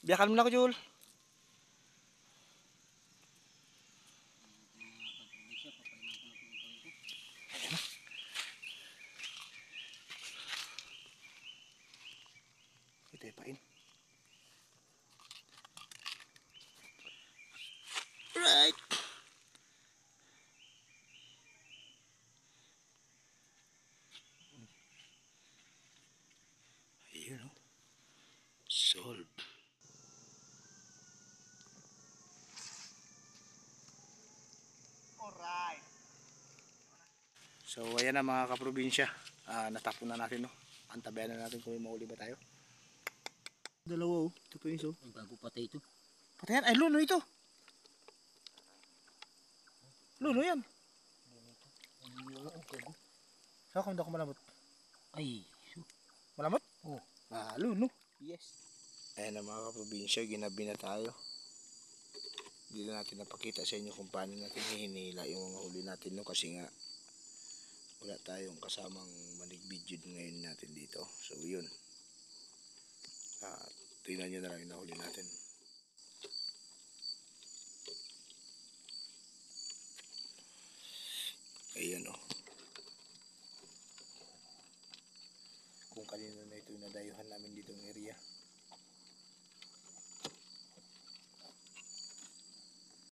Biyakan mo na ako, Jul. Ito yung pain. Right. Ayun o. Solve. Alright. So ayan na mga kaprobinsya. Natapon na natin, no. Antabayan na natin kung may mahuli ba tayo. Dalawa, oh. Ito pa yung iso. Ay, bago patay ito. Patayan. Ay, luno ito. Luno yan. Saan ka, hindi ako malamot? Ay, Malamot? oh. Luno. Yes. Ayan na mga kaprobinsya, ginabi na tayo. Hindi na natin napakita sa inyo kung paano natin hihinila yung mga huli natin, no, kasi nga wala tayong kasamang manig-video ngayon natin dito. So yun, tingnan nyo na lang yung nahuli natin. Ayan o. Kung kanino na ito yung nadayuhan namin dito ng area.